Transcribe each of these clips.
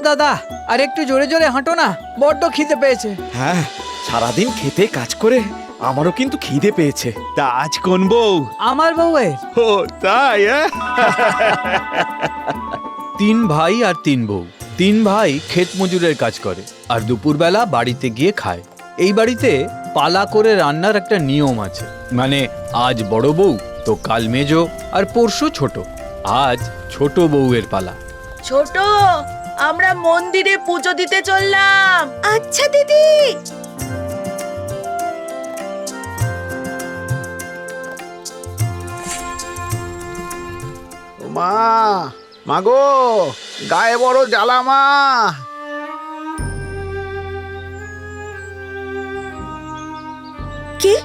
দাদা, আর একটু জোরে জোরে হাঁটো না, বড্ড খিদে পেয়েছে। হ্যাঁ, সারাদিন খেতে কাজ করে আমারও কিন্তু খিদে পেয়েছে। তা আজ কোন বউ? আমার বউয়ের। ও তাই? তিন ভাই আর তিন বউ। তিন ভাই ক্ষেত মজুরের কাজ করে আর দুপুরবেলা বাড়িতে গিয়ে খায়। এই বাড়িতে পালা করে রান্নার একটা নিয়ম আছে, মানে আজ বড় বউ তো কাল মেজো আর পরশু ছোট। আজ ছোট বউয়ের পালা। ছোট, আমরা মন্দিরে পুজো দিতে চললাম। আচ্ছা দিদি। মা, মাগো, গায়ে বড় জ্বালা মা। কে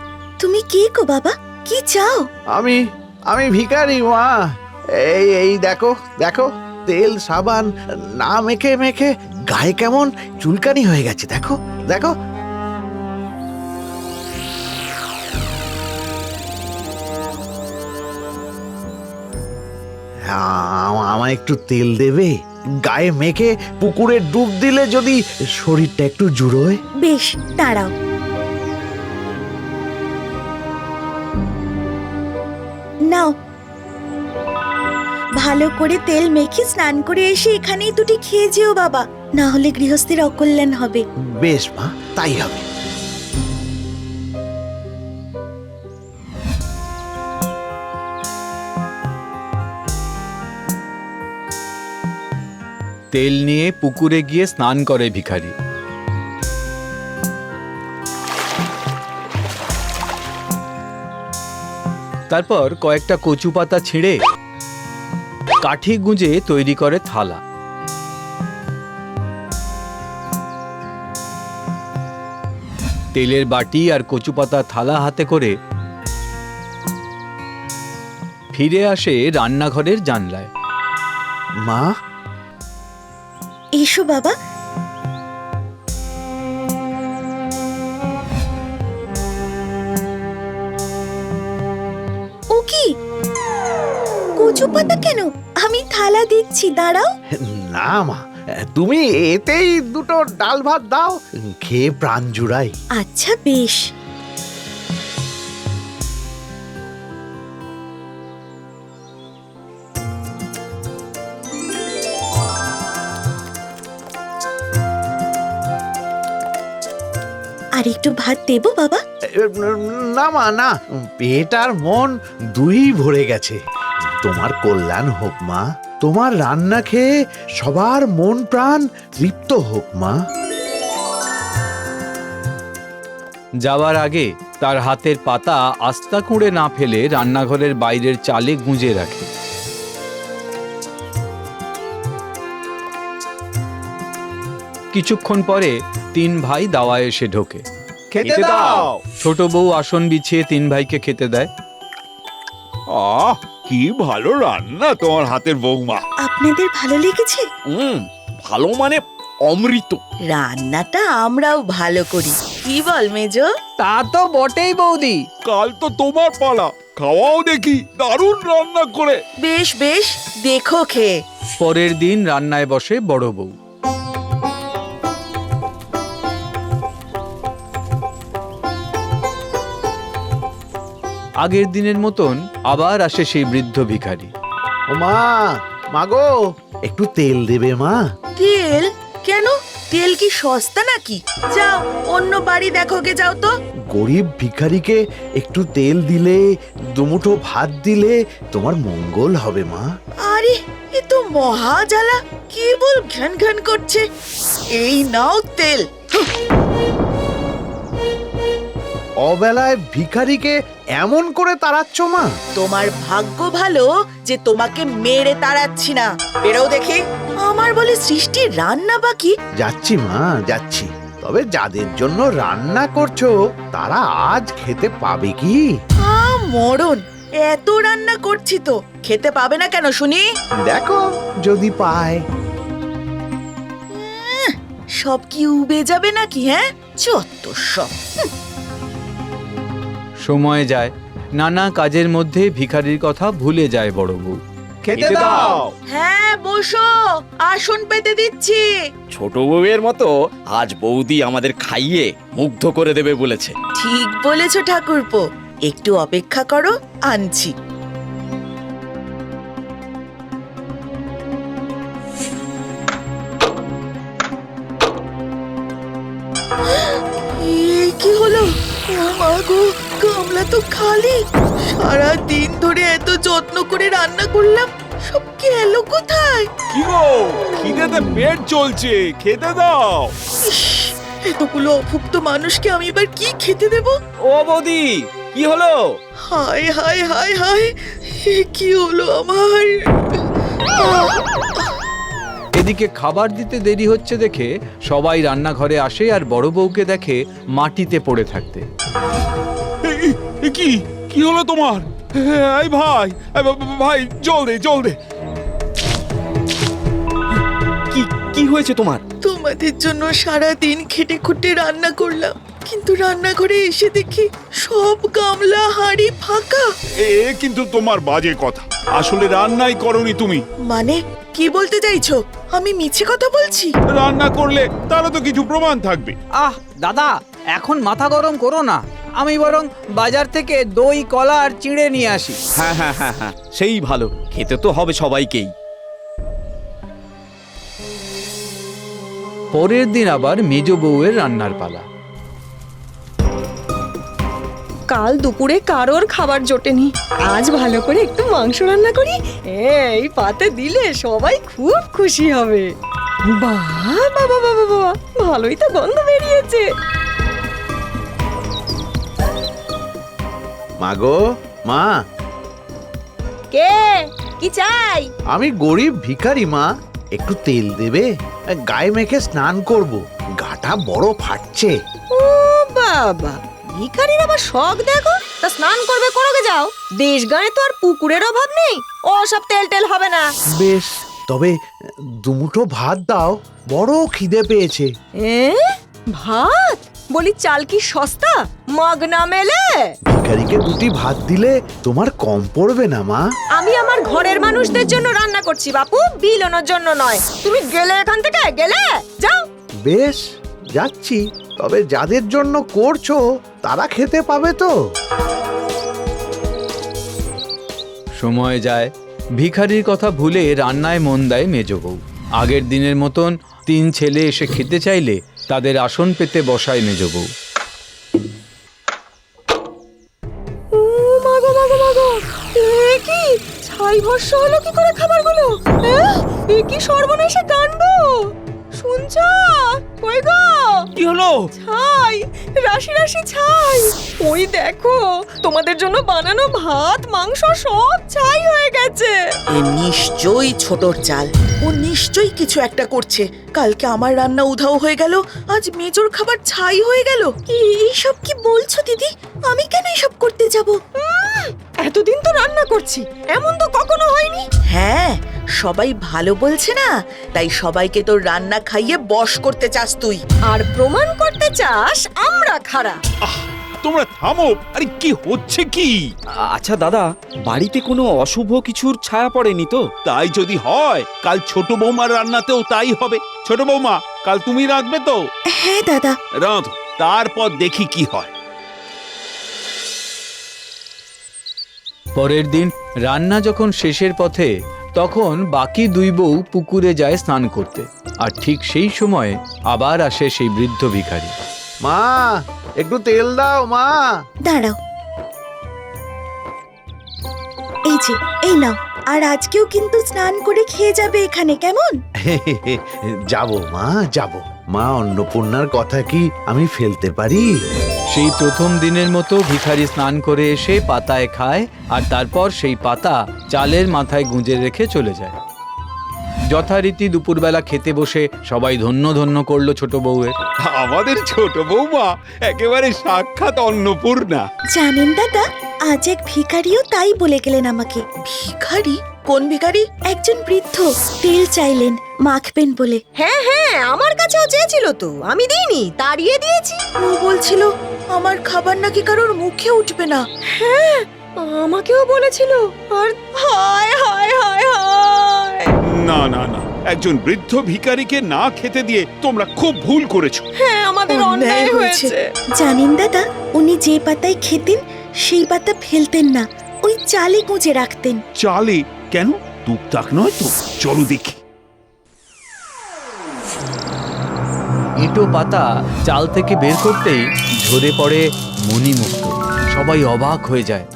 তুমি? কে গো বাবা? কি চাও? আমি ভিখারি মা। এই দেখো দেখো, তেল সাবান না মেখে মেখে গায়ে কেমন চুলকানি হয়ে গেছে, দেখো দেখো। আমায় একটু তেল দেবে? গায়ে মেখে পুকুরে ডুব দিলে যদি শরীরটা একটু জুড়োয়। বেশ, দাঁড়াও। নাও, ভালো করে তেল মেখে স্নান করে এসে এখানেই দুটি খেয়ে যেও বাবা, না হলে গৃহস্থের অকল্যাণ হবে। বেশ মা, তাই হবে। তেল নিয়ে পুকুরে গিয়ে স্নান করে ভিখারি। তারপর কয়েকটা কচু পাতা ছিঁড়ে কাঠি গুঁজে তৈরি করে থালা। তেলের বাটি আর কচু পাতা থালা হাতে করে ফিরে আসে রান্নাঘরের জানলায়। মা, এসো বাবা। ও কি কচু পাতা কেন? আমি থালা দিচ্ছি, দাঁড়াও। না মা, তুমি এতেই দুটো ডাল ভাত দাও, খেয়ে প্রাণ জুড়াই। আচ্ছা বেশ। আর একটু ভাত দেবো বাবা? না মা, না, পেট আর মন দুই ভরে গেছে। তোমার কল্যাণ হোক মা, তোমার রান্না খেয়ে সবার মন প্রাণ তৃপ্ত হোক মা। যাওয়ার আগে তার হাতের পাতা আস্তা কুঁড়ে না ফেলে রান্নাঘরের বাইরের চালে গুঁজে রাখে। কিছুক্ষণ পরে তিন ভাই দাওয়ায় এসে ঢোকে। খেতে দাও। ছোট বউ আসন বিছিয়ে তিন ভাইকে খেতে দেয়। আহ, কি ভালো রান্না তোমার হাতের বৌমা। আপনাদের ভালো লেগেছে? ভালো মানে অমৃত। রান্নাটা আমরাও ভালো করি, কি বল মেজো? তা তো বটেই বৌদি। কাল তো তোমার পালা, খাওয়াও দেখি দারুণ রান্না করে। বেশ বেশ, দেখো খেয়ে। পরের দিন রান্নায় বসে বড় বউ। আগের দিনের মতন আবার আসে সেই বৃদ্ধ ভিখারি। ও মা, মাগো, একটু তেল দেবে মা? তেল? কেন? তেল কি সস্তা নাকি? যাও অন্য বাড়ি দেখো গে, যাও তো। গরিব ভিখারিকে একটু তেল দিলে, দুমুঠো ভাত দিলে তোমার মঙ্গল হবে মা। আরে এ তো মহা জ্বালা, কেবল ঘ্যান ঘ্যান করছে। এই নাও তেল। অবেলায় ভিখারিকে এমন করে তাড়াচ্ছ মা? তোমার ভাগ্য ভালো যে তোমাকে মেরে তাড়াচ্ছি না। বেরো দেখি। আমার বলে সৃষ্টি রান্না বাকি। যাচ্ছি মা, যাচ্ছি। তবে যাদের জন্য রান্না করছো তারা আজ খেতে পাবে কি? মরণ, এত রান্না করছি তো খেতে পাবে না কেন শুনি? দেখো যদি পায়। সব কি উবে যাবে নাকি? হ্যাঁ, যত সব। সময় যায়, নানা কাজের মধ্যে ভিখারির কথা ভুলে যায় বড় বউ। খেতে দাও। হ্যাঁ বসো, আসন পেতে দিচ্ছি। ছোট বউয়ের মতো আজ বৌদি আমাদের খাইয়ে মুগ্ধ করে দেবে বলেছে। ঠিক বলেছো ঠাকুরপো, একটু অপেক্ষা করো, আনছি। কি হলো? ও মা গো, গামলা তো খালি। সারা দিন ধরে এত যত্ন করে রান্না করলাম, সব গেল কোথায়? কি গো, খিদেতে পেট চলছে, খেতে দাও। ইস, এতগুলো অভুক্ত মানুষকে আমি এবার কি খেতে দেব? ও বৌদি, কি হলো? হায় হায় হায় হায়, এ কি হলো আমার? এদিকে খাবার দিতে দেরি হচ্ছে দেখে সবাই রান্নাঘরে আসে আর বড় বউকে দেখে মাটিতে পড়ে থাকতে। কি কি হলো তোমার? এই ভাই, ভাই জল দে, জল দে। কি কি হয়েছে তোমার? তোমাদের জন্য সারা দিন খেটে খুঁটে রান্না করলাম, কিন্তু রান্নাঘরে এসে দেখি সব গামলা হাঁড়ি ফাঁকা। কিন্তু তোমার বাজে কথা, আসলে রান্নাই করনি তুমি। মানে কি বলতে চাইছো? আমি মিছে কথা বলছি? রান্না করলে তারও তো কিছু প্রমাণ থাকবে। আহ দাদা, এখন মাথা গরম করো না। আমি বরং বাজার থেকে দই, কলা আর চিড়ে নিয়ে আসি। হ্যাঁ হ্যাঁ হ্যাঁ হ্যাঁ, সেই ভালো, খেতে তো হবে সবাইকেই। পরের দিন আবার মেজ বউয়ের রান্নার পালা। কাল দুপুরে কারোর খাবার জোটেনি, আজ ভালো করে একটু মাংস রান্না করি, এই পাতে দিলে সবাই খুব খুশি হবে। বাহ বাবা বাবা বাবা, ভালোই তো গন্ধ বেরিয়েছে। মা গো, মা, কে? কি চাই? আমি গরিব ভিখারি মা, একটু তেল দেবে? গায়ে মেখে স্নান করব, গাটা বড় ফাটছে। ও বাবা, ভিখারির আবার শখ দেখো। তা স্নান করবে, করোগে যাও। দেশ গায়ে তো আর পুকুরের অভাব নেই, ও সব তেল টেল হবে না। বেশ, তবে দুমুঠো ভাত দাও, বড় খিদে পেয়েছে। ভাত? বলি চাল কি সস্তা, মগ না মেলে? ভিখারিকে দুটি ভাত দিলে তোমার কম পড়বে না মা? আমি আমার ঘরের মানুষদের জন্য রান্না করছি বাপু, বিলনের জন্য নয়। তুমি গেলে এখান থেকে, গেলে যাও। বেশ, যাচ্ছি, তবে যাদের জন্য করছো তারা খেতে পাবে তো? সময় যায়, ভিখারির কথা ভুলে রান্নায় মন দেয় মেজ বউ। আগের দিনের মতন 3 ছেলে এসে খেতে চাইলে তাদের আসন পেতে বসায় মেজ বউ। ও মাগো মাগো মাগো, এ কি ছাই ভস্য হলো কি করে খাবারগুলো? এ কি সর্বনাশে কাণ্ড! শুনছো? কই গো? কি হলো? ছাই, রাশি রাশি ছাই। ওই দেখো, তোমাদের জন্য বানানো ভাত, মাংস সব ছাই হয়ে গেছে। এ নিশ্চয়ই ছোটর চাল। ও নিশ্চয়ই কিছু একটা করছে। কালকে আমার রান্না উধাও হয়ে গেল, আজ মেজর খাবার ছাই হয়ে গেল। এইসব কি বলছো দিদি? আমি কেন এসব করতে যাব? এতদিন তো রান্না করছি, এমন তো কখনো হয়নি। হ্যাঁ, সবাই ভালো বলছে না, তাই সবাইকে তোর রান্না খাইয়ে বশ করতে চাস তুই। আর প্রমাণ করতে চাস আমরা খারাপ। তোমরা থামো, আরে কি হচ্ছে কি? আচ্ছা দাদা, বাড়িতে কোনো অশুভ কিছুর ছায়া পড়েনি তো? তাই যদি হয়, কাল ছোট বৌমার রান্নাতেও তাই হবে। ছোট বৌমা, কাল তুমি রাঁধবে তো? হ্যাঁ দাদা। রাঁধো, তারপর দেখি কি হয়। পরের দিন রান্না যখন শেষের পথে, তখন বাকি 2 বউ পুকুরে যায় স্নান করতে। আর ঠিক সেই সময় আবার আসে সেই বৃদ্ধ ভিখারি। মা, একটু তেল দাও মা। দাঁড়াও, এই যে, এই নাও। আর আজকেও কিন্তু স্নান করে খেয়ে যাবে এখানে, কেমন? যাব মা, যাব। মা, অন্নপূর্ণার কথা কি আমি ফেলতে পারি? সেই প্রথম দিনের মতো ভিখারি স্নান করে এসে পাতায় খায়, আর তারপর সেই পাতা চালের মাথায় গুঁজে রেখে চলে যায়। যথারীতি দুপুরবেলা খেতে বসে সবাই ধন্য ধন্য করলো ছোট বউয়ের। আমাদের ছোট বৌমা একেবারে সাক্ষাৎ অন্নপূর্ণা। জানেন দাদা, আজ এক ভিখারিও তাই বলে গেলেন আমাকে। ভিখারি? কোন ভিখারি? একজন বৃদ্ধ তেল চাইলেন, মাখবেন বলে। হ্যাঁ হ্যাঁ, আমার কাছেও চেয়েছিল তো, আমি দিইনি, তাড়িয়ে দিয়েছি। ও বলছিল আমার খাবার নাকি কারোর মুখে উঠবে না। হ্যাঁ, আমাকেও বলেছিল। আর হায় হায় হায় হায়, না না না, একজন বৃদ্ধ ভিখারিকে না খেতে দিয়ে তোমরা খুব ভুল করেছো। হ্যাঁ আমাদের অন্যায় হয়েছে। জানেন দাদা, উনি যে পাতায় খেতেন সেই পাতা ফেলতেন না, ওই চালে গুঁজে রাখতেন। চালে? কেন? টুকটাক নয় তো, চলো দেখি। এঁটো পাতা চাল থেকে বের করতেই ঝরে পড়ে মণিমুক্ত। সবাই অবাক হয়ে যায়।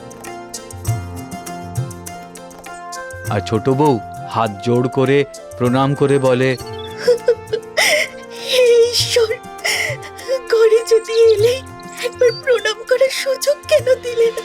আর ছোট বউ হাত জোড় করে প্রণাম করে বলে, হে ঈশ্বর, ঘরে যদি এলেই একবার প্রণাম করার সুযোগ কেন দিলে না?